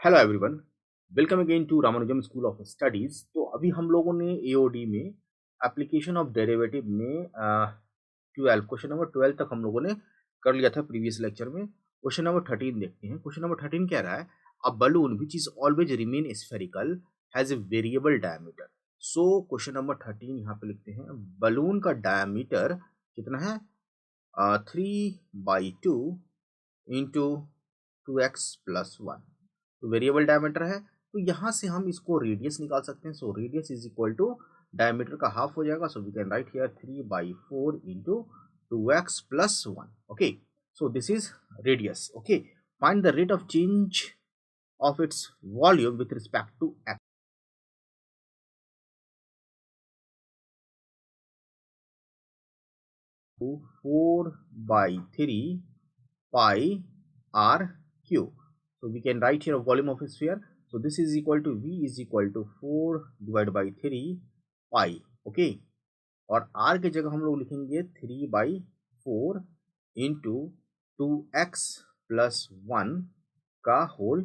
Hello everyone, welcome again to Ramanujam school of studies. तो अभी हम लोगों ने एओडी में एप्लीकेशन ऑफ डेरिवेटिव में 12 क्वेश्चन नंबर 12 तक हम लोगों ने कर लिया था प्रीवियस लेक्चर में। क्वेश्चन नंबर 13 देखते हैं। क्वेश्चन नंबर 13 कह रहा है a balloon which is always remain spherical has a variable diameter. So question number 13 यहाँ पे लिखते हैं बलून का डायमीटर कितना है 3/2 इंटू 2x+1। तो वेरिएबल डायमीटर है, तो यहाँ से हम इसको रेडियस निकाल सकते हैं। So radius is equal to diameter का हाफ हो जाएगा। So we can write here 3/4 into 2x+1। Okay, so this is radius. Okay, find the rate of change of its volume with respect to x। to 4/3 pi r cube. So we can write here volume of a sphere. So this is equal to V is equal to 4 divided by 3 pi. Okay, और r के जगह हम लोग लिखेंगे 3/4 into 2x+1 का whole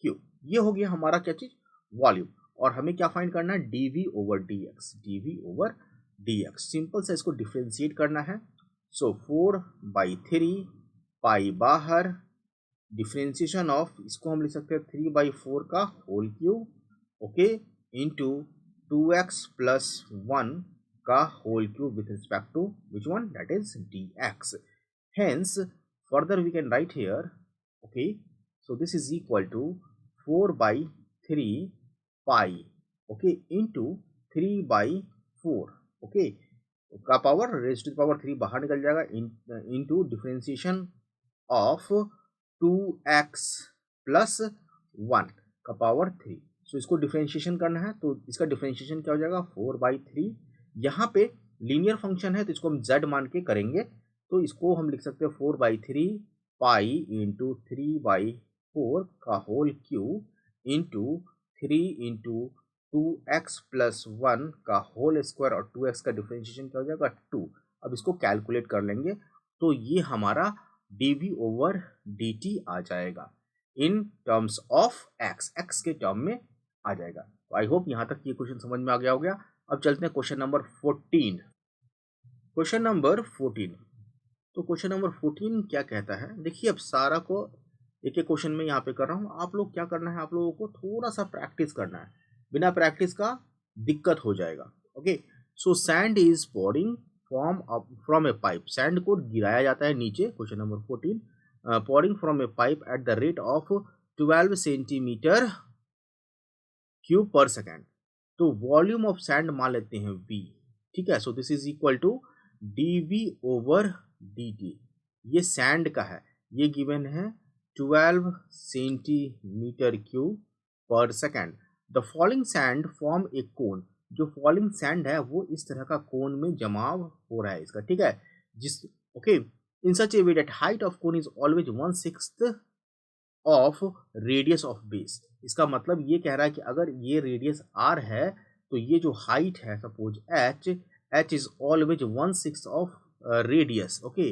cube. ये हो गया हमारा क्या चीज, वॉल्यूम। और हमें क्या फाइंड करना है, dv/dx। सिंपल से इसको डिफ्रेंशिएट करना है। सो 4/3 पाई बाहर, डिफ्रेंशिएशन ऑफ इसको हम लिख सकते हैं 3/4 का whole cube, okay, into 2x+1 का whole cube with respect to which one, that is dx। Hence, further we can write here, okay, so this is equal to 4/3 pi, okay, into 3/4, okay, का power raise to power 3 बाहर निकल जाएगा, into differentiation of 2x+1 का power 3। सो इसको differentiation करना है, तो इसका डिफ्रेंशिएशन क्या हो जाएगा 4/3। यहाँ पे लीनियर फंक्शन है तो इसको हम z मान के करेंगे, तो इसको हम लिख सकते हैं 4/3 पाई इंटू 3/4 का whole cube into 3 into 2x+1 का होल स्क्वायर, और 2x का डिफ्रेंशिएशन क्या हो जाएगा 2। अब इसको कैलकुलेट कर लेंगे तो ये हमारा dv/dt आ जाएगा इन टर्म्स ऑफ x के टर्म में आ जाएगा। तो आई होप यहाँ तक ये क्वेश्चन समझ में आ गया हो गया। अब चलते हैं क्वेश्चन नंबर 14। क्वेश्चन नंबर 14, तो क्वेश्चन नंबर 14 क्या कहता है, देखिए अब सारा को एक एक क्वेश्चन में यहाँ पे कर रहा हूँ। आप लोग क्या करना है, आप लोगों को थोड़ा सा प्रैक्टिस करना है, बिना प्रैक्टिस का दिक्कत हो जाएगा। Okay, so sand is pouring from a pipe. Sand को गिराया जाता है नीचे। Question number 14, pouring from a pipe at the rate of 12 centimetre cube per second. तो वॉल्यूम ऑफ सैंड मान लेते हैं V, ठीक है। So this is equal to dv/dt। ये सैंड का है, ये गिवन है 12 centimetre cube per second. The falling sand form a cone. जो फॉलिंग सैंड है वो इस तरह का कोन में जमाव हो रहा है इसका, ठीक है। जिस okay, in such A way that height of cone is always 1/6 of radius of base. इसका मतलब ये कह रहा है कि अगर ये रेडियस r है तो ये जो हाइट है suppose h is always 1/6 of radius. Okay,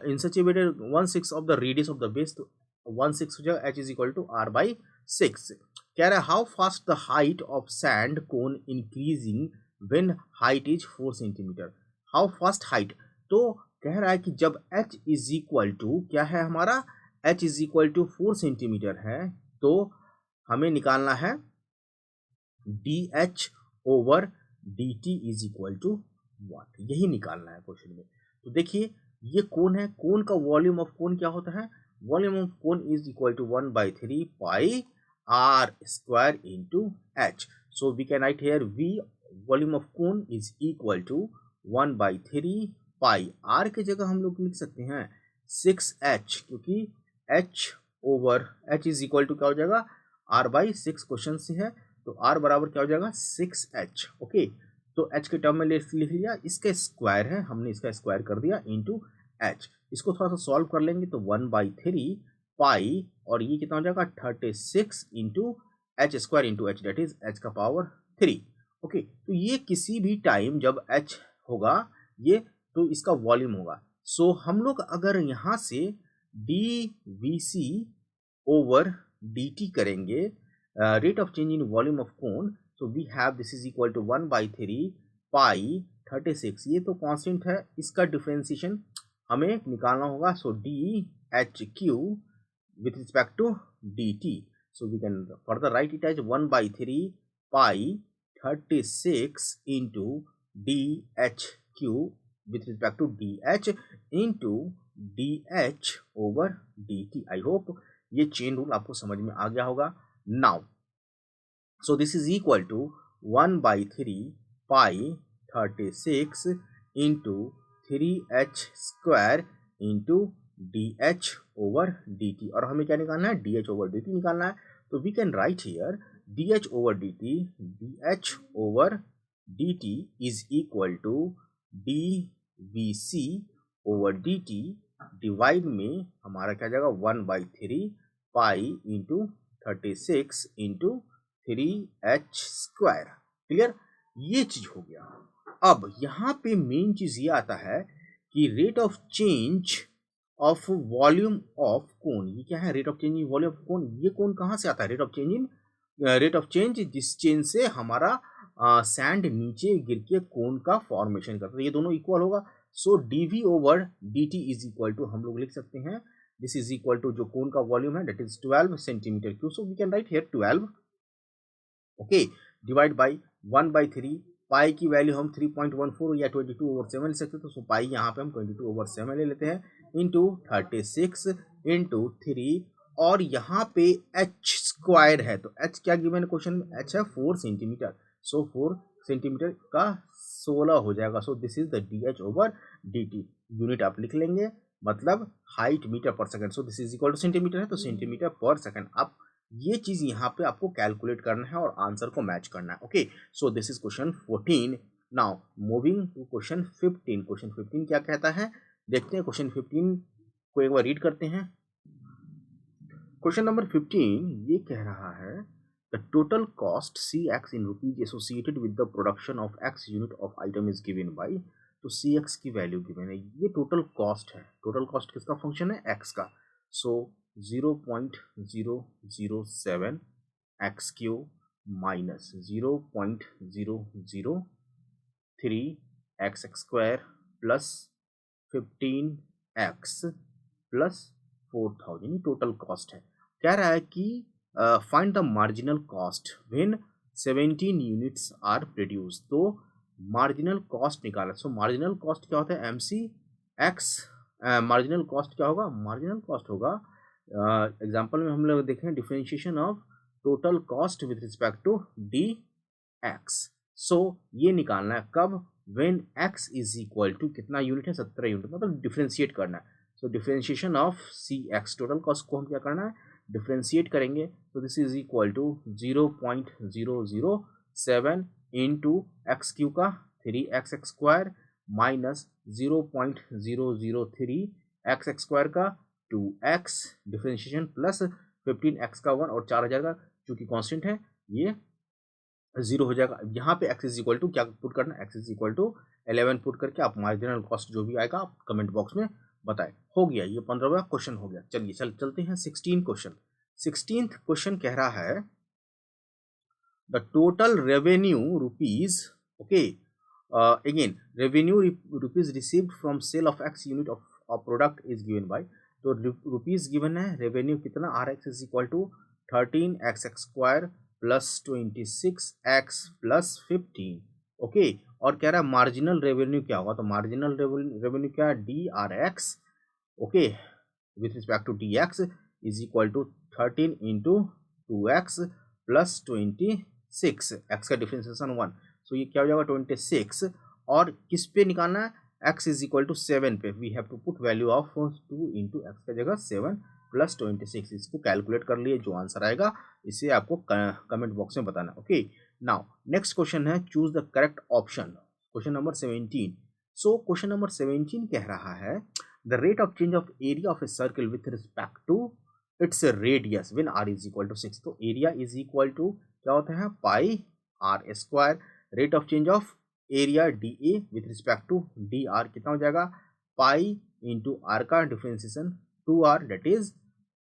in such A way 1/6 of the radius of the base, तो 1/6 हो जाएगा, h is equal to r/6। कह रहा है how fast the height of sand cone increasing when height is 4 centimetre. How fast height, तो कह रहा है कि जब h इज इक्वल टू क्या है हमारा, h is equal to 4 centimetre है, तो हमें निकालना है dh/dt is equal to what, यही निकालना है क्वेश्चन में। तो देखिए ये कोन है, कोन का वॉल्यूम ऑफ कोन क्या होता है, volume of cone is equal to 1/3 pi r square into h। So we can write here v, volume of cone is equal to 1/3 pi, r के जगह हम लोग लिख सकते हैं 6h, क्योंकि h इज इक्वल टू क्या हो जाएगा r/6 क्वेश्चन से है, तो r बराबर क्या हो जाएगा 6h। ओके, तो h के टर्म में लिख लिया, इसका स्क्वायर है, हमने इसका स्क्वायर कर दिया इंटू h। इसको थोड़ा सा सॉल्व कर लेंगे तो 1/3 पाई, और ये कितना हो जाएगा 36 into h square into h, that is h का पावर 3। ओके, तो ये किसी भी टाइम जब h होगा ये, तो इसका वॉल्यूम होगा। सो हम लोग अगर यहाँ से dvc/dt dt करेंगे, rate of change in volume of cone, so we have this is equal to 1/3 pi 36, ये तो कांस्टेंट है, इसका डिफरेंशिएशन हमें निकालना होगा, so D H Q with respect to dt, so we can further write it as 1/3 pi 36 into dh with respect to dh into dh over dt. I hope ये chain rule आपको समझ में आ गया होगा. Now so this is equal to 1/3 pi 36 into 3h square into dh over dt, और हमें क्या निकालना है, dh over dt निकालना है. तो we can write here dh over dt is equal to dvc over dt, divide में हमारा क्या जाएगा 1/3 pi into 36 into 3h square. Clear, ये चीज हो गया. अब यहाँ पे मेन चीज ये आता है कि rate of change of volume of कोन, ये क्या है, rate of change in volume of कोन. ये कोन कहाँ से आता है, रेट ऑफ चेंज जिस चेंज से हमारा सैंड नीचे गिर के कोन का फॉर्मेशन करता है, ये दोनों इक्वल होगा. So dv over dt is equal to, हम लोग लिख सकते हैं दिस इज इक्वल टू जो कोन का वॉल्यूम है that is 12 centimetre cube, so we can write here 12, okay, divide by 1/3 pi की वैल्यू हम 3.14 या 22/7 ले सकते, तो पाई यहाँ पे हम 22/7 ले लेते हैं, इंटू 36 इंटू 3, और यहाँ पे h स्क्वायर है, तो h क्या गिवन है क्वेश्चन में, h है 4 सेंटीमीटर, सो 4 सेंटीमीटर का 16 हो जाएगा. सो this is the dh over dt, unit आप लिख लेंगे, मतलब हाइट मीटर पर second, so this is equal two centimetre है तो सेंटीमीटर पर सेकंड. आप ये चीज यहाँ पे आपको कैलकुलेट करना है और आंसर को मैच करना है. Okay, so this is question 14. Now moving to question 15. Question 15 क्या कहता है, देखते हैं. क्वेश्चन 15 को एक बार रीड करते हैं. क्वेश्चन नंबर 15 ये कह रहा है the total cost cx in rupees associated with the production of x unit of item is given by, तो cx की वैल्यू गिवन है, ये टोटल कॉस्ट है. टोटल कॉस्ट किसका फंक्शन है, x का. So 0.007 x cube minus 0.003 x square plus 15x plus 4000, total cost है. कह रहा है कि find the marginal cost when 17 units are produce, तो मार्जिनल कॉस्ट निकाला. सो मार्जिनल कॉस्ट क्या होता है, mcx. मार्जिनल कॉस्ट क्या होगा, मार्जिनल कॉस्ट होगा, एग्जाम्पल में हम लोग देखें differentiation of total cost with respect to dx. So ये निकालना है कब, when x is equal to कितना यूनिट है, 17 यूनिट, मतलब डिफरेंशिएट करना है. So differentiation of cx, total cost को हम क्या करना है, डिफरेंशिएट करेंगे. तो this is equal to 0.007 into X Q का 3x square minus 0.003 x square का 2x, डिफरेंशिएशन प्लस 15x का 1 और 4000 का, चूंकि कांस्टेंट है ये 0 हो जाएगा. यहाँ पे x इज इक्वल टू क्या पुट करना है, x is equal to 11 put करके आप मार्जिनल कॉस्ट जो भी आएगा आप कमेंट बॉक्स में बताएं. हो गया, ये 15वां क्वेश्चन हो गया. चलिए चलते हैं 16 क्वेश्चन. 16th क्वेश्चन कह रहा है the total revenue rupees, okay, again revenue rupees received from sale of x unit of product is given by, तो रुपीज गिवन है, रेवेन्यू कितना rx is equal to 13x square plus 26x plus 15, okay. और कह रहा है marginal revenue क्या होगा, तो मार्जिनल रेवेन्यू क्या है, drx, okay, with respect to dx is equal to 13 into 2x plus 26, x का डिफरेंशिएशन 1, सो ये क्या हो जाएगा 26, और किस पे निकालना है, x इज इक्वल टू 7 पे, we have to put value of 2 into X का जगह 7 प्लस 26, इसको कैलकुलेट कर लिए, जो आंसर आएगा इसे आपको कमेंट बॉक्स में बताना. ओके, नाउ नेक्स्ट क्वेश्चन है choose the correct option, question number 17. So question number 17 कह रहा है the rate of change of area of a circle with respect to its radius when r is equal to 6, तो area is equal to क्या होता है, pi r square, rate of change of area dA with respect to dr कितना हो जाएगा, pi into r का differentiation 2r, that is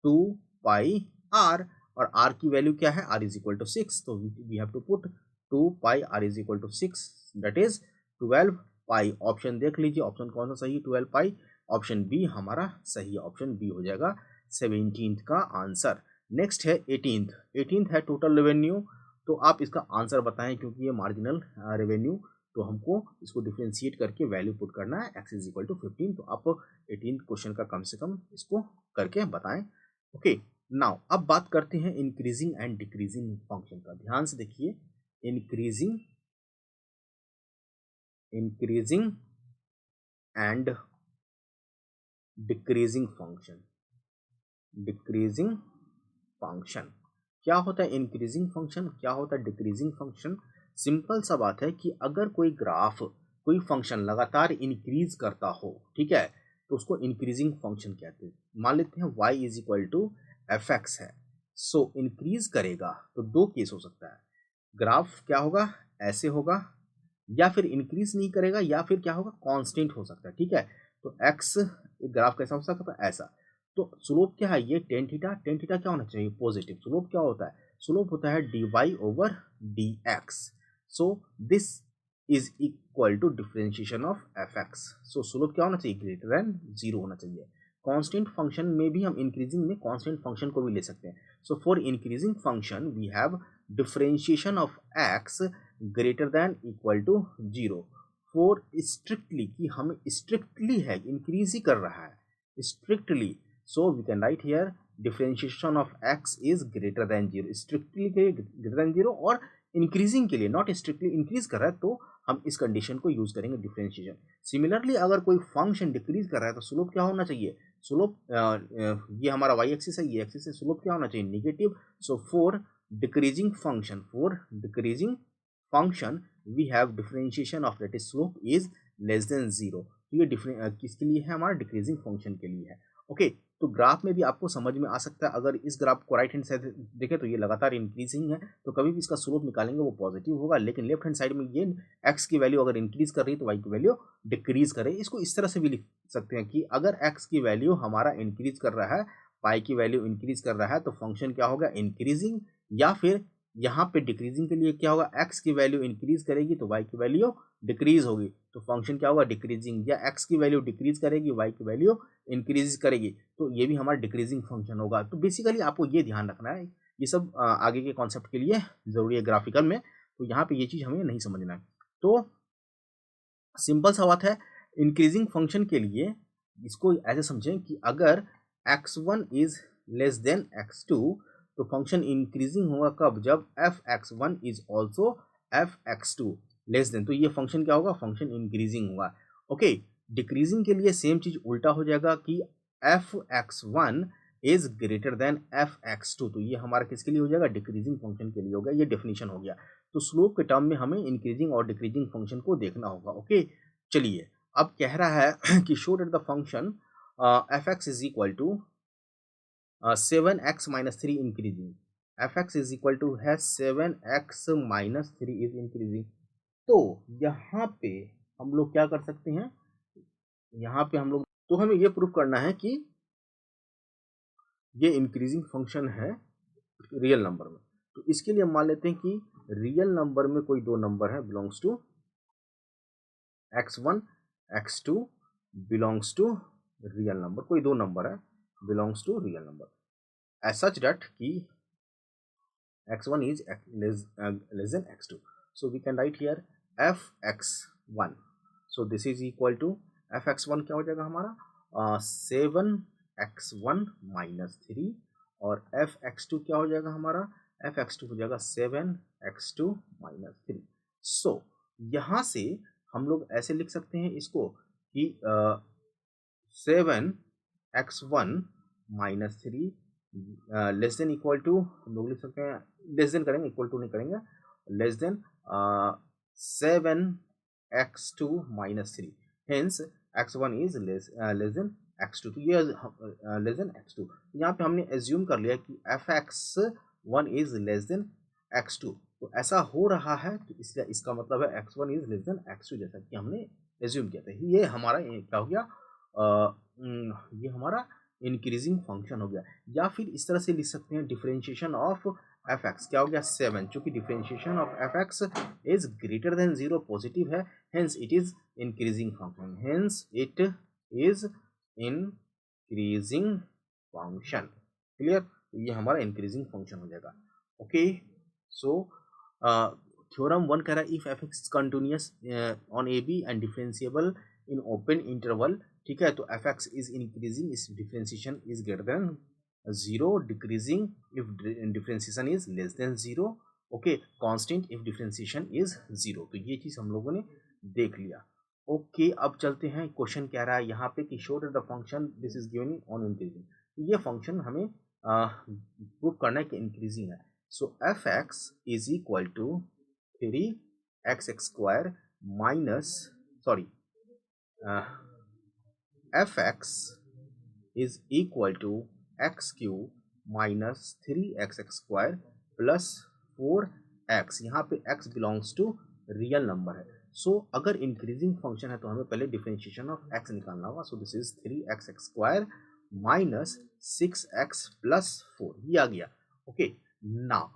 2 pi r, और r की वैल्यू क्या है, r इज इक्वल टू 6, तो we have to put 2 pi r is equal to 6, that is 12 pi. Option देख लीजिए, ऑप्शन कौन सा सही है, 12 पाई। ऑप्शन बी हमारा सही है, ऑप्शन बी हो जाएगा 17th का आंसर। नेक्स्ट है 18th है टोटल रेवेन्यू। तो आप इसका आंसर बताएं, क्योंकि ये मार्जिनल रेवेन्यू, तो हमको इसको डिफ्रेंशिएट करके वैल्यू पुट करना है, x इज इक्वल टू 15। तो आप 18th क्वेश्चन का कम से कम इसको करके बताएं। ओके, नाउ अब बात करते हैं इंक्रीजिंग एंड डिक्रीजिंग फंक्शन का। ध्यान से देखिए, इंक्रीजिंग एंड डिक्रीजिंग फंक्शन। क्या होता है इंक्रीजिंग फंक्शन, क्या होता है डिक्रीजिंग फंक्शन? सिंपल सा बात है कि अगर कोई ग्राफ, कोई फंक्शन लगातार इंक्रीज करता हो, ठीक है, तो उसको इंक्रीजिंग फंक्शन कहते हैं। मान लेते हैं y is equal to F X है, सो इंक्रीज करेगा तो दो केस हो सकता है, ग्राफ क्या होगा, ऐसे होगा, या फिर इंक्रीज नहीं करेगा, या फिर क्या होगा, कांस्टेंट हो सकता है, ठीक है। तो एक्स ग्राफ कैसा हो सकता है, ऐसा। तो स्लोप क्या है, ये टेन थीटा, टेन थीटा क्या होना चाहिए, पॉजिटिव। स्लोप क्या होता है, स्लोप होता है dy over dx। So this is equal to differentiation of F X. So slope क्या होना चाहिए, ग्रेटर देन 0 होना चाहिए। कांस्टेंट फंक्शन में भी हम इंक्रीजिंग में कांस्टेंट फंक्शन को भी ले सकते हैं। So for increasing function we have differentiation of X greater than equal to 0 for strictly, कि हमें स्ट्रिक्टली है, इंक्रीज ही कर रहा है strictly. So we can write here differentiation of x is greater than 0, strictly के लिए ग्रेटर देन 0, और इंक्रीजिंग के लिए नॉट स्ट्रिक्टली इंक्रीज कर रहा है तो हम इस कंडीशन को यूज करेंगे डिफरेंशिएशन। सिमिलरली अगर कोई फंक्शन डिक्रीज कर रहा है तो स्लोप क्या होना चाहिए, स्लोप ये हमारा y एक्सिस है, ये एक्सिस है, स्लोप क्या होना चाहिए, negative. So for decreasing function we have differentiation of that is slope is less than 0। तो ये किसके लिए है, हमारा डिक्रीजिंग फंक्शन के लिए है। ओके, तो ग्राफ में भी आपको समझ में आ सकता है, अगर इस ग्राफ को राइट हैंड साइड देखें तो ये लगातार इंक्रीजिंग है, तो कभी भी इसका स्लोप निकालेंगे वो पॉजिटिव होगा, लेकिन लेफ्ट हैंड साइड में ये x की वैल्यू अगर इंक्रीज कर रही है तो y की वैल्यू डिक्रीज करे। इसको इस तरह से भी लिख सकते हैं कि अगर x की वैल्यू हमारा इंक्रीज कर रहा है, y की वैल्यू इंक्रीज कर रहा है, तो फंक्शन क्या होगा, इंक्रीजिंग। या फिर यहाँ पे डिक्रीजिंग के लिए क्या होगा, x की वैल्यू इंक्रीज करेगी तो y की वैल्यू डिक्रीज होगी, तो फंक्शन क्या होगा, डिक्रीजिंग। या x की वैल्यू डिक्रीज करेगी, y की वैल्यू इंक्रीज करेगी, तो ये भी हमारा डिक्रीजिंग फंक्शन होगा। तो बेसिकली आपको ये ध्यान रखना है, ये सब आगे के कॉन्सेप्ट के लिए जरूरी है ग्राफिकल में, तो यहाँ पे ये चीज हमें नहीं समझना है। तो सिंपल सा बात है, इंक्रीजिंग फंक्शन के लिए इसको ऐसे समझें कि अगर x1 is less than x2, तो फंक्शन इंक्रीजिंग होगा कब, जब f(x1) is also f(x2) less than, तो ये फंक्शन क्या होगा, फंक्शन इंक्रीजिंग होगा। ओके, डिक्रीजिंग के लिए सेम चीज उल्टा हो जाएगा कि f(x1) is greater then f(x2), तो ये हमारा किसके लिए हो जाएगा, डिक्रीजिंग फंक्शन के लिए होगा। ये डेफिनेशन हो गया। तो स्लोप के टर्म में हमें इंक्रीजिंग और डिक्रीजिंग फंक्शन को देखना होगा। ओके, चलिए अब कह रहा है कि show that the function F x is equal to 7x minus 3 increasing, f x is equal to है 7x माइनस 3 इज इंक्रीजिंग। तो यहाँ पे हम लोग क्या कर सकते हैं, यहाँ पे हम लोग, तो हमें ये प्रूव करना है कि ये इंक्रीजिंग फंक्शन है रियल नंबर में। तो इसके लिए हम मान लेते हैं कि रियल नंबर में कोई दो नंबर है, belongs to x1 x2 belongs to real number, कोई दो नंबर है belongs to real number, as such that कि x1 is less than x2, so we can write here fx1, so this is equal to fx1 क्या हो जाएगा हमारा 7x1 minus 3, और fx2 क्या हो जाएगा हमारा, fx2 हो जाएगा 7x2 माइनस 3। सो यहाँ से हम लोग ऐसे लिख सकते हैं इसको कि 7x1 minus 3 less than equal to, हम लोग लिख सकते हैं, लेस देन करेंगे, इक्वल टू नहीं करेंगे, less than 7x2 minus 3, hence x1 is less than x2, तो ये लेस देन x2। यहाँ पे हमने एज्यूम कर लिया कि fx1 is less than x2, तो ऐसा हो रहा है, तो इसलिए इसका मतलब है x1 is less than x2, जैसा कि हमने एज्यूम किया था। ये हमारा क्या हो गया, ये हमारा इंक्रीजिंग फंक्शन हो गया। या फिर इस तरह से लिख सकते हैं डिफरेंशिएशन ऑफ एफ एक्स क्या हो गया 7, चूंकि differentiation of F x is greater than 0 positive है, hence it is increasing function, hence it is increasing function. Clear, ये हमारा इंक्रीजिंग फंक्शन हो जाएगा। ओके, सो थ्योरम 1 कह रहा है if f x continuous on a b and differentiable in open interval, ठीक है, तो एफ एक्स इज इंक्रीजिंग इस differentiation is greater than 0, decreasing if differentiation is less than 0, okay, constant if differentiation is 0। तो ये चीज हम लोगों ने देख लिया। ओके, अब चलते हैं, क्वेश्चन कह रहा है यहाँ पे कि show that the function this is given on increasing, तो ये फंक्शन हमें प्रूव करना है कि इंक्रीजिंग है। So F x is equal to 3x square minus sorry F x is equal to X cube minus 3x square plus 4x, यहाँ पे x belongs to real number है। सो अगर इंक्रीजिंग फंक्शन है तो हमें पहले डिफरेंशिएशन ऑफ x निकालना होगा। सो this is 3x square minus 6x plus 4, ये आ गया। ओके, नाउ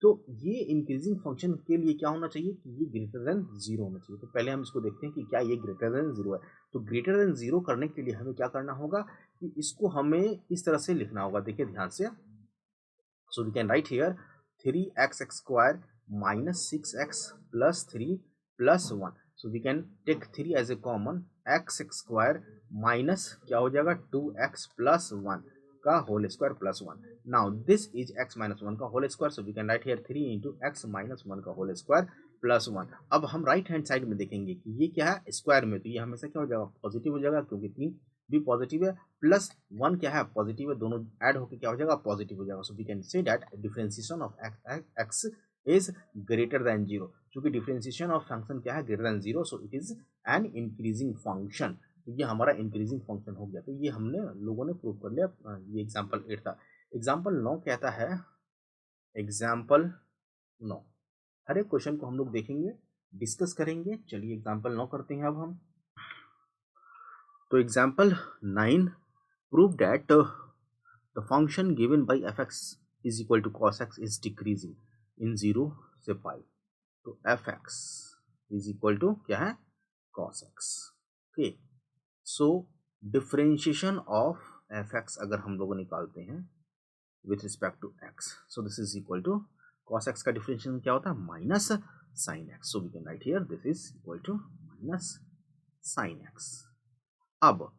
तो ये इंक्रीजिंग फंक्शन के लिए क्या होना चाहिए कि ये ग्रेटर देन 0 होना चाहिए। तो पहले हम इसको देखते हैं कि क्या ये ग्रेटर देन 0 है। तो ग्रेटर देन 0 करने के लिए हमें क्या करना होगा कि इसको हमें इस तरह से लिखना होगा, देखिए ध्यान से। So we can write here 3x square minus 6x plus 3 plus 1। So we can take 3 as a common, x square minus क्या हो जाएगा 2x प्लस 1 का whole square plus 1। Now this is x minus 1 का whole square, so we can write here 3 into x minus 1 का whole square plus 1। अब हम right hand side में देखेंगे कि ये क्या है स्क्वायर में, तो ये हमेशा क्या हो जाएगा पॉजिटिव हो जाएगा, क्योंकि 3 भी पॉजिटिव है, प्लस 1 क्या है पॉजिटिव है, दोनों ऐड होकर क्या हो जाएगा पॉजिटिव हो जाएगा। So we can say that differentiation of x is greater than 0, क्योंकि डिफरेंशिएशन ऑफ फंक्शन क्या है greater than 0, so it is an increasing function. तो ये हमारा इंक्रीजिंग फंक्शन हो गया। तो ये हमने लोगों ने प्रूव कर लिया। ये एग्जाम्पल 8 था। एग्जाम्पल 9 कहता है, एग्जाम्पल 9 हर एक क्वेश्चन को हम लोग देखेंगे, डिस्कस करेंगे। चलिए एग्जाम्पल 9 करते हैं अब हम। तो example 9 prove that the function given by f x is equal to cos x is decreasing in 0 से पाई। तो f x is equal to क्या है cos x. Okay, so differentiation of F x अगर हम लोग निकालते हैं with respect to x, so this is equal to cos x का डिफरेंशिएशन क्या होता है minus sine x. So we can write here this is equal to minus sine x. अब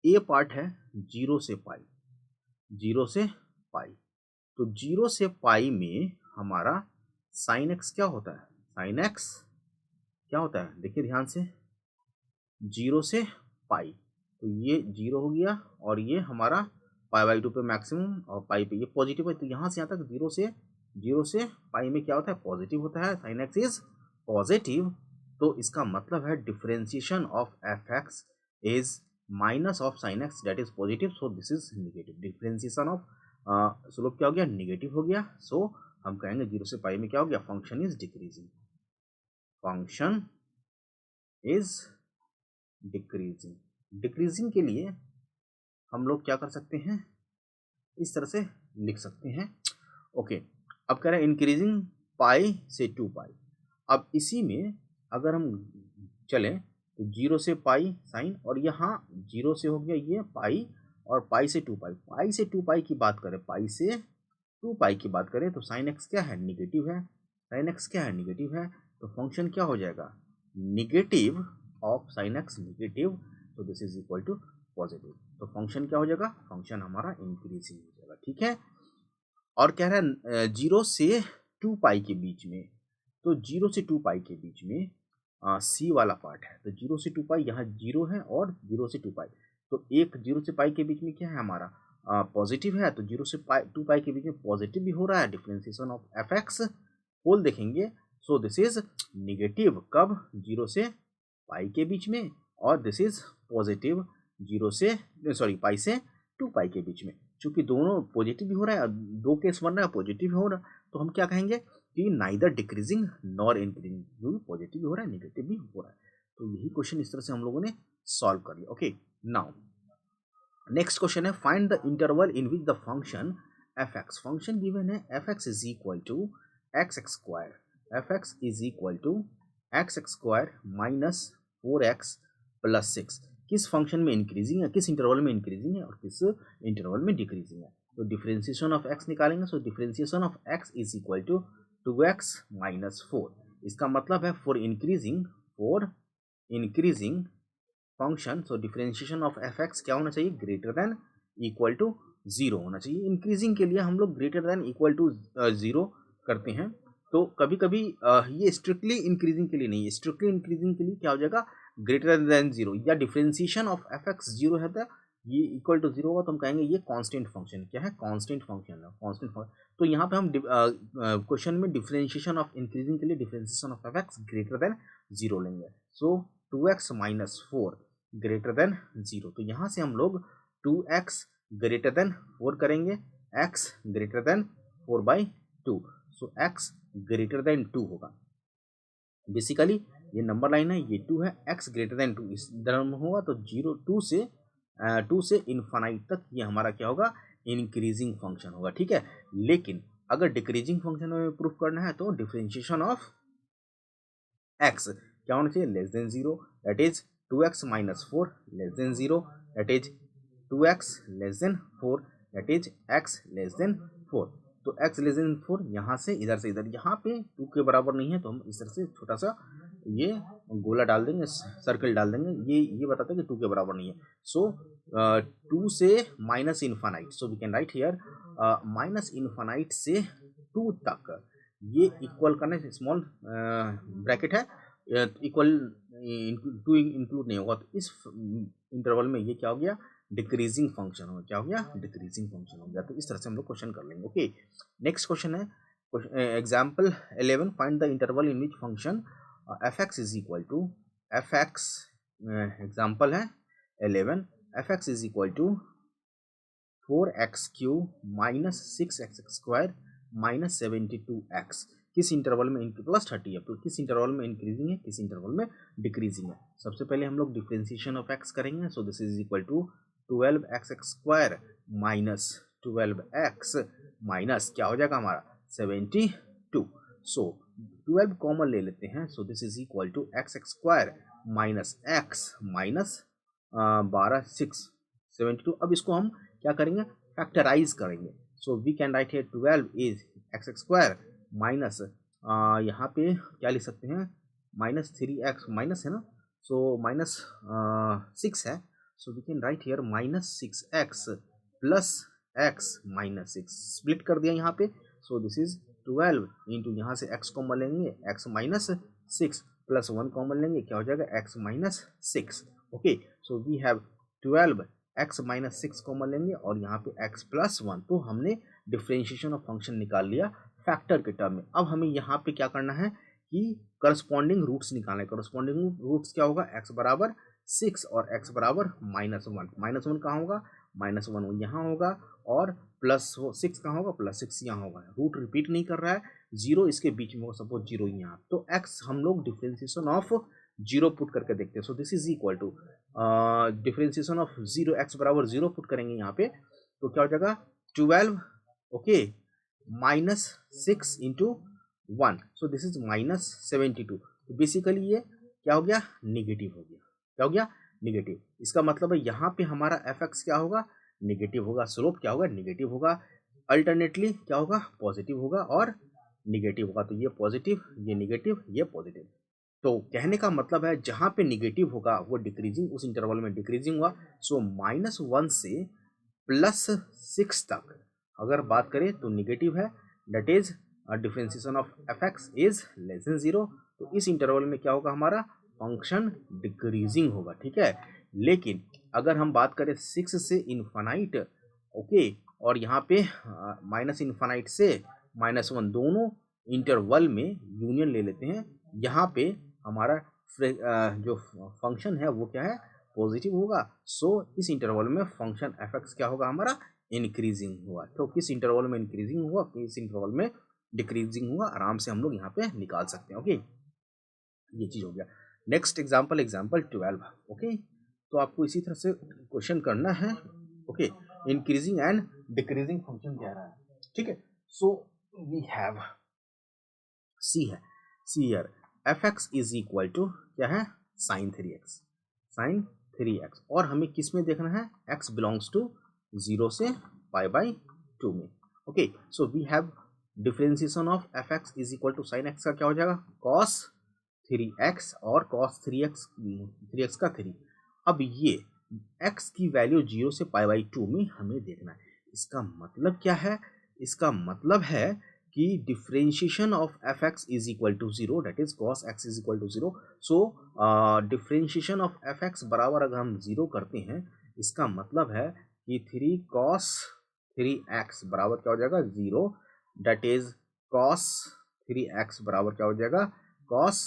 ए पार्ट है 0 से पाई, 0 से पाई, तो 0 से पाई में हमारा साइन एक्स क्या होता है, साइन एक्स क्या होता है देखिए ध्यान से, 0 से पाई, तो ये 0 हो गया और ये हमारा पाई बाई 2 पे मैक्सिमम और पाई पे ये पॉजिटिव है। तो यहाँ से यहाँ तक 0 से पाई में क्या होता है पॉजिटिव होता है, साइन एक्स इज पॉजिटिव। तो इसका मतलब है differentiation of F x is minus of sine x that is positive, so this is negative. Differentiation of slope क्या हो गया निगेटिव हो गया। सो हम कहेंगे 0 से पाई में क्या हो गया function is decreasing, function is decreasing. Decreasing के लिए हम लोग क्या कर सकते हैं इस तरह से लिख सकते हैं। ओके, अब कह रहे हैं इंक्रीजिंग पाई से 2 पाई। अब इसी में अगर हम चलें तो 0 से पाई साइन, और यहाँ 0 से हो गया ये पाई और पाई से 2 पाई, पाई से 2 पाई की बात करें, पाई से 2 पाई की बात करें तो साइन एक्स क्या है निगेटिव है, साइन एक्स क्या है निगेटिव है, तो फंक्शन क्या हो जाएगा negative of sine X negative, तो this is equal to positive. तो फंक्शन क्या हो जाएगा फंक्शन हमारा इंक्रीजिंग हो जाएगा। ठीक है, और कह रहा है 0 से 2 पाई के बीच में, तो 0 से 2 पाई के बीच में सी वाला पार्ट है, तो 0 से 2 पाई यहाँ 0 है और 0 से 2 पाई, तो एक 0 से पाई के बीच में क्या है हमारा पॉजिटिव है, तो 0 से 2 पाई के बीच में पॉजिटिव भी हो रहा है। Differentiation of F x whole देखेंगे, सो दिस इज निगेटिव कब 0 से पाई के बीच में, और दिस इज पॉजिटिव 0 से पाई से 2 पाई के बीच में। चूंकि दोनों पॉजिटिव भी हो रहा है, दो केस बन रहा है पॉजिटिव हो रहा है, तो हम क्या कहेंगे कि नाइदर डिक्रीजिंग नॉर इंक्रीजिंग, जो भी पॉजिटिव भी हो रहा है नेगेटिव भी हो रहा है। तो यही क्वेश्चन इस तरह से हम लोगों ने सॉल्व कर लिया। ओके, नाउ नेक्स्ट क्वेश्चन है find the interval in which the function F X, function given है F x is equal to X X square, F x is equal to X X square minus 4x plus 6, किस function में increasing है, किस interval में increasing है और किस interval में डिक्रीजिंग है। तो डिफरेंशिएशन ऑफ एक्स निकालेंगे, so differentiation of x is equal to 2x minus 4, इसका मतलब है for increasing function, so differentiation of F x क्या होना चाहिए, ग्रेटर देन इक्वल टू 0 होना चाहिए। इंक्रीजिंग के लिए हम लोग ग्रेटर देन इक्वल टू 0 करते हैं, तो कभी कभी ये स्ट्रिक्टली इंक्रीजिंग के लिए नहीं है, स्ट्रिक्टली इंक्रीजिंग के लिए क्या हो जाएगा, ग्रेटर देन 0, या डिफरेंशिएशन ऑफ एफ एक्स 0 है तो ये इक्वल टू 0 होगा तो हम कहेंगे ये कांस्टेंट फंक्शन, क्या है, कांस्टेंट फंक्शन है, कांस्टेंट फंक्शन। तो यहाँ पे हम क्वेश्चन में डिफरेंशिएशन ऑफ इंक्रीजिंग के लिए differentiation of F x greater than 0 लेंगे, सो 2x माइनस 4 ग्रेटर देन 0, तो यहाँ से हम लोग 2x ग्रेटर देन 4 करेंगे, x ग्रेटर देन 4/2, सो x ग्रेटर देन 2 होगा। बेसिकली ये नंबर लाइन है, ये 2 है, x ग्रेटर देन 2 इस तरह में होगा तो 0 2 से इन्फानाइट तक ये हमारा क्या होगा, इंक्रीजिंग फंक्शन होगा, ठीक है। लेकिन अगर डिक्रीजिंग फंक्शन में प्रूफ करना है तो डिफरेंशिएशन ऑफ x क्या होना चाहिए, less than 0, that is 2x minus 4 less than 0, that is 2x less than 4, that is x less than 4, तो x लेस देन 4 यहाँ से इधर से इधर, यहाँ पे 2 के बराबर नहीं है तो हम इस तरह से छोटा सा ये गोला डाल देंगे, सर्कल डाल देंगे, ये बताते हैं कि 2 के बराबर नहीं है। सो 2 से minus infinite, so we can write here minus infinite से 2 तक, ये इक्वल करना स्मॉल ब्रैकेट है, इक्वल टू इंक्लूड नहीं होगा, तो इस इंटरवल में ये क्या हो गया, डिक्रीजिंग फंक्शन हो, क्या हो गया, डिक्रीजिंग फंक्शन हो गया। तो इस तरह से हम लोग क्वेश्चन कर लेंगे। ओके, नेक्स्ट क्वेश्चन है example 11, find the interval in which function F x is equal to F x, example है 11, f x is equal to 4x³ minus 6x square minus 72x, किस इंटरवल में plus 30 है, तो किस interval में increasing है, किस इंटरवल में डिक्रीजिंग है। सबसे पहले हम लोग डिफरेंशिएशन ऑफ x करेंगे, so this is equal to 12x square minus 12x minus क्या हो जाएगा हमारा 72, सो 12 कॉमन ले लेते हैं, so this is equal to x square minus x minus 12 6 72। अब इसको हम क्या करेंगे, फैक्टराइज करेंगे, so we can write here 12 is x square minus यहाँ पे क्या लिख सकते हैं, माइनस 3x माइनस है ना, सो माइनस 6 है, so we can write here minus 6x plus x minus 6, split कर दिया यहाँ पे, सो दिस इज 12 इंटू यहाँ से x कॉमन लेंगे, x माइनस 6 प्लस 1 कॉमन लेंगे, क्या हो जाएगा x minus 6। Okay, so we have 12 x minus 6 common लेंगे और यहाँ पे x प्लस 1, तो हमने डिफरेंशिएशन ऑफ फंक्शन निकाल लिया फैक्टर के टर्म में। अब हमें यहाँ पे क्या करना है कि करस्पॉन्डिंग रूट्स निकालना है। करस्पॉन्डिंग रूट्स क्या होगा, x बराबर 6 और x बराबर माइनस 1, माइनस 1 कहाँ होगा, माइनस 1 यहाँ होगा, और प्लस 6 कहाँ होगा, प्लस 6 यहाँ होगा। रूट रिपीट नहीं कर रहा है, 0 इसके बीच में होगा, सपोज 0 यहाँ, तो x हम लोग डिफरेंशिएशन ऑफ 0 पुट करके देखते हैं, so this is equal to differentiation of 0x बराबर 0 पुट करेंगे यहाँ पे, तो क्या हो जाएगा 12, okay, minus 6 into 1, so this is minus 72। तो बेसिकली ये क्या हो गया, निगेटिव हो गया, क्या हो गया, निगेटिव। इसका मतलब है यहाँ पे हमारा एफ एक्स क्या होगा, निगेटिव होगा, स्लोप क्या होगा, निगेटिव होगा, अल्टरनेटली क्या होगा, पॉजिटिव होगा और निगेटिव होगा। तो ये पॉजिटिव, ये निगेटिव, ये पॉजिटिव। तो कहने का मतलब है जहाँ पे निगेटिव होगा वो डिक्रीजिंग, उस इंटरवल में डिक्रीजिंग हुआ, सो -1 से +6 तक अगर बात करें तो निगेटिव है, that is differentiation of F x is less than 0, तो इस इंटरवल में क्या होगा, हमारा फंक्शन डिक्रीजिंग होगा, ठीक है। लेकिन अगर हम बात करें 6 से इन्फानाइट, ओके, और यहाँ पे माइनस इन्फानाइट से -1, दोनों इंटरवल में यूनियन ले लेते हैं, यहाँ पे हमारा जो फंक्शन है वो क्या है, पॉजिटिव होगा, सो इस इंटरवल में फंक्शन एफ एक्स क्या होगा, हमारा इंक्रीजिंग हुआ। तो किस इंटरवल में इंक्रीजिंग हुआ, किस इंटरवल में डिक्रीजिंग हुआ, आराम से हम लोग यहाँ पे निकाल सकते हैं। ओके, ये चीज हो गया। नेक्स्ट एग्जाम्पल 12, ओके, तो आपको इसी तरह से क्वेश्चन करना है। Okay, increasing and decreasing function कह रहा है, ठीक है। सो वी हैव सी है, see here f x is equal to क्या है, साइन 3x, साइन 3x, और हमें किस में देखना है, x बिलोंग्स टू 0 से π/2 में। Okay, so we have differentiation of F x is equal to sine x का क्या हो जाएगा, cos 3x, और cos 3x का 3। अब ये x की वैल्यू 0 से π/2 में हमें देखना है। इसका मतलब क्या है, इसका मतलब है कि differentiation of F x is equal to 0, that is cos x is equal to 0। So differentiation of F x बराबर अगर हम 0 करते हैं, इसका मतलब है कि 3 cos 3x बराबर क्या हो जाएगा 0, दैट इज cos 3x बराबर क्या हो जाएगा cos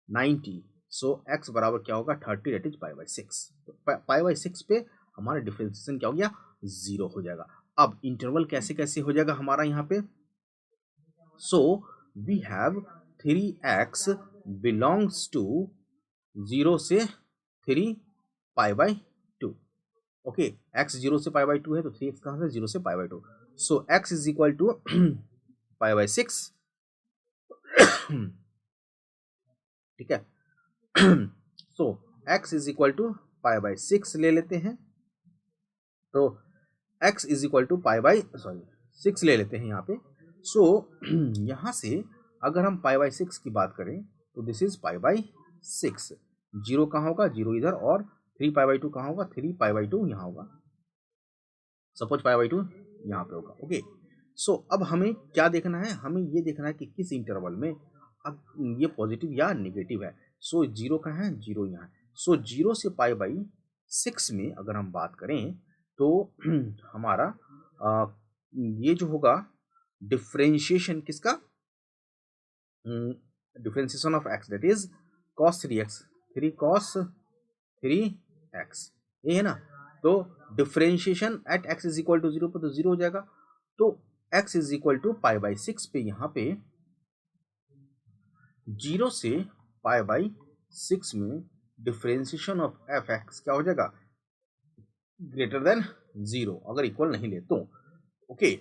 90। सो x बराबर क्या होगा 30, दैट इज π/6। तो π/6 पे हमारा डिफरेंशिएशन क्या हो गया, 0 हो जाएगा। अब इंटरवल कैसे कैसे हो जाएगा हमारा यहाँ पे, so we have 3x belongs to 0 से 3 π/2। ओके, x 0 से π/2 है तो 3x कहाँ से 0 से π/2। सो x इज इक्वल टू π/6, ठीक है। सो x इज इक्वल टू π/6 ले लेते हैं, तो x इज इक्वल टू π/6 ले लेते हैं यहाँ पे। सो यहाँ से अगर हम π/6 की बात करें तो दिस इज π/6, 0 कहाँ होगा, 0 इधर, और 3 π/2 कहाँ होगा, 3 π/2 यहाँ होगा, सपोज π/2 यहाँ पे होगा। ओके, सो अब हमें क्या देखना है, हमें ये देखना है कि किस इंटरवल में अब ये पॉजिटिव या नेगेटिव है। सो 0 कहाँ है, 0 यहाँ है। सो 0 से π/6 में अगर हम बात करें तो हमारा ये जो होगा डिफरेंशिएशन किसका, differentiation of x, that is cos 3x, 3 cos 3x, ये है ना। तो differentiation at x is equal to 0 पर तो 0 हो जाएगा। तो x इज इक्वल टू π/6 पे यहाँ पे 0 से π/6 में डिफरेंशिएशन ऑफ एफ एक्स क्या हो जाएगा, ग्रेटर देन 0, अगर इक्वल नहीं ले तो। ओके,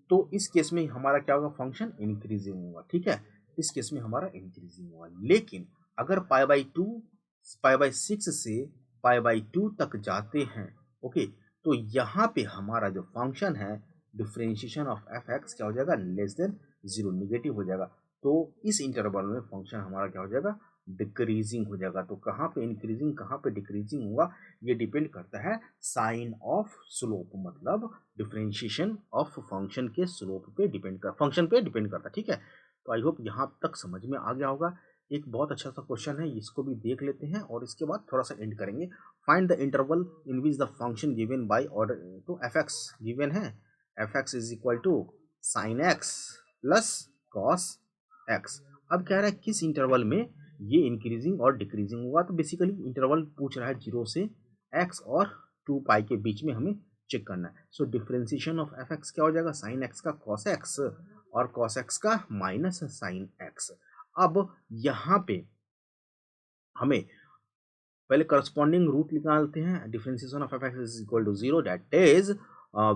तो इस केस में हमारा क्या होगा, फंक्शन इंक्रीजिंग होगा, ठीक है, इस केस में हमारा इंक्रीजिंग होगा। लेकिन अगर π/6 से π/2 तक जाते हैं, ओके, तो यहाँ पे हमारा जो फंक्शन है डिफरेंशिएशन ऑफ एफ एक्स क्या हो जाएगा, लेस देन 0, निगेटिव हो जाएगा। तो इस इंटरवल में फंक्शन हमारा क्या हो जाएगा, डिक्रीजिंग हो जाएगा। तो कहाँ पे इंक्रीजिंग कहाँ पे डिक्रीजिंग होगा, ये डिपेंड करता है साइन ऑफ स्लोप, मतलब डिफरेंशिएशन ऑफ फंक्शन के स्लोप पे डिपेंड कर, फंक्शन पे डिपेंड करता है, ठीक है। तो आई होप यहाँ तक समझ में आ गया होगा। एक बहुत अच्छा सा क्वेश्चन है, इसको भी देख लेते हैं और इसके बाद थोड़ा सा एंड करेंगे। Find the interval in which the function given by order, तो एफ एक्स गिवन है, F x is equal to sine x plus cos x. अब कह रहा है किस इंटरवल में ये इंक्रीजिंग और डिक्रीजिंग हुआ, तो बेसिकली इंटरवल पूछ रहा है 0 से x और 2π के बीच में हमें चेक करना है। So differentiation of F x क्या हो जाएगा, साइन एक्स का कॉस एक्स और कॉस एक्स का माइनस साइन एक्स। अब यहाँ पे हमें पहले करस्पॉन्डिंग रूट निकालते हैं, differentiation of F x is equal to 0, that is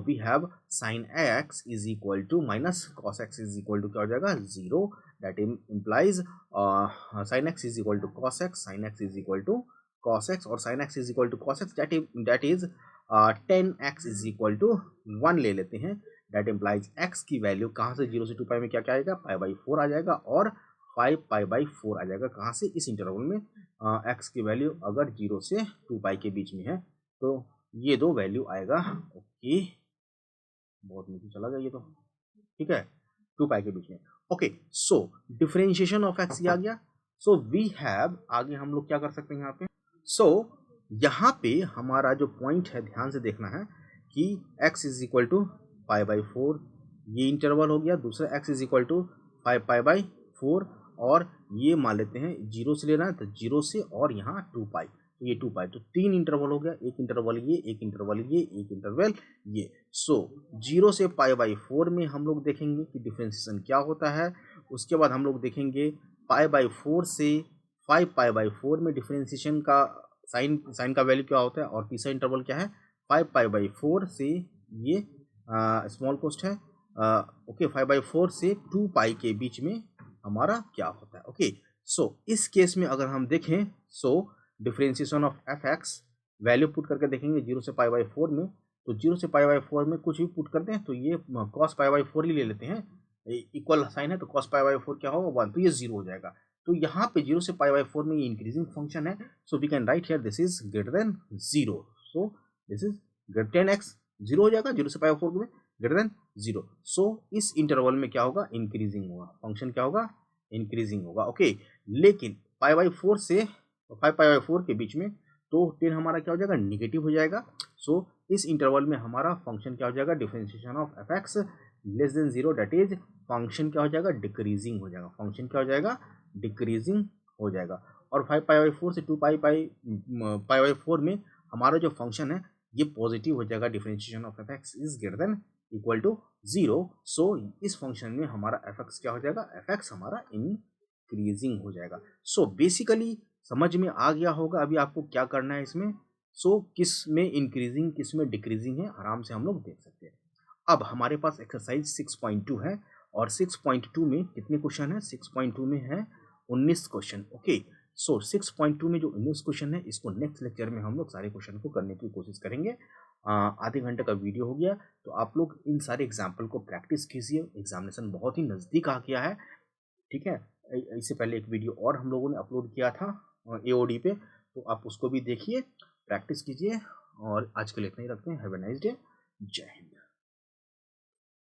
we have sine x is equal to minus cos x is equal to क्या हो जाएगा 0, दैट implies sin x is equal to cos x, sin x is equal to cos x, और sin x is equal to cos x, that is 10x is equal to 1 ले लेते हैं, that implies x की value कहाँ से 0 से 2π में क्या क्या आएगा, π/4 आ जाएगा, और 5π/4 आ जाएगा कहाँ से, इस इंटरवल में x की वैल्यू अगर 0 से 2π के बीच में है तो ये दो वैल्यू आएगा। ओके, बहुत नीचे चला गया ये तो, ठीक है, 2π के बीच में। Okay, so differentiation of X आ गया। सो वी हैव, आगे हम लोग क्या कर सकते हैं यहाँ पे, सो यहाँ पे हमारा जो पॉइंट है ध्यान से देखना है कि x इज इक्वल टू π/4, ये इंटरवल हो गया। दूसरा x इज इक्वल टू 5π/4, और ये मान लेते हैं 0 से लेना है तो 0 से, और यहाँ 2π, तो ये 2π, तो 3 इंटरवल हो गया, एक इंटरवल ये, एक इंटरवल ये, एक इंटरवल ये। सो 0 से π/4 में हम लोग देखेंगे कि डिफरेंशिएशन क्या होता है। उसके बाद हम लोग देखेंगे π/4 से 5π/4 में डिफरेंशिएशन का साइन का वैल्यू क्या होता है, और तीसरा इंटरवल क्या है 5 पाई/4 से ये स्मॉल कोस्ट है, ओके 5/4 से 2 पाई के बीच में हमारा क्या होता है। ओके, सो इस केस में अगर हम देखें, so differentiation of F X value put करके देखेंगे 0 से पाई/4 में, तो 0 से पाई/4 में कुछ भी पुट करते हैं तो ये कॉस पाई/4 ही ले लेते हैं, इक्वल साइन है तो कॉस पाई/4 क्या होगा 1, तो ये 0 हो जाएगा। तो यहाँ पे 0 से पाई/4 में ये इंक्रीजिंग फंक्शन है, so we can write here this is greater than 0, so this is greater than x, 0 हो जाएगा 0 से पाई/4 में ग्रेटर देन 0, सो इस इंटरवल में क्या होगा इंक्रीजिंग होगा, फंक्शन क्या होगा इंक्रीजिंग होगा। ओके, लेकिन पाई/4 से 5 पाई/4 के बीच में तो 10 हमारा क्या हो जाएगा निगेटिव हो जाएगा, सो इस इंटरवल में हमारा फंक्शन क्या हो जाएगा differentiation of F x less than 0, that is function क्या हो जाएगा डिक्रीजिंग हो जाएगा, फंक्शन क्या हो जाएगा डिक्रीजिंग हो जाएगा। और 5 पाई/4 से 2 पाई/4 में हमारा जो फंक्शन है ये पॉजिटिव हो जाएगा, differentiation of F x is greater than equal to 0, so इस फंक्शन में हमारा एफ एक्स क्या हो जाएगा एफ एक्स हमारा इंक्रीजिंग हो जाएगा। सो बेसिकली समझ में आ गया होगा अभी आपको क्या करना है इसमें, सो किस में इंक्रीजिंग किस में डिक्रीजिंग है आराम से हम लोग देख सकते हैं। अब हमारे पास एक्सरसाइज 6.2 है और 6.2 में कितने क्वेश्चन है, 6.2 में है 19 क्वेश्चन। ओके, सो 6.2 में जो 19 क्वेश्चन है इसको नेक्स्ट लेक्चर में हम लोग सारे क्वेश्चन को करने की कोशिश करेंगे। आधे घंटे का वीडियो हो गया, तो आप लोग इन सारे एग्जाम्पल को प्रैक्टिस कीजिए, एग्जामिनेशन बहुत ही नज़दीक आ गया है, ठीक है। इससे पहले एक वीडियो और हम लोगों ने अपलोड किया था AOD पे, तो आप उसको भी देखिए, प्रैक्टिस कीजिए, और आज के लिए इतना ही रखते हैं। हैव ए नाइस डे, जय हिंद।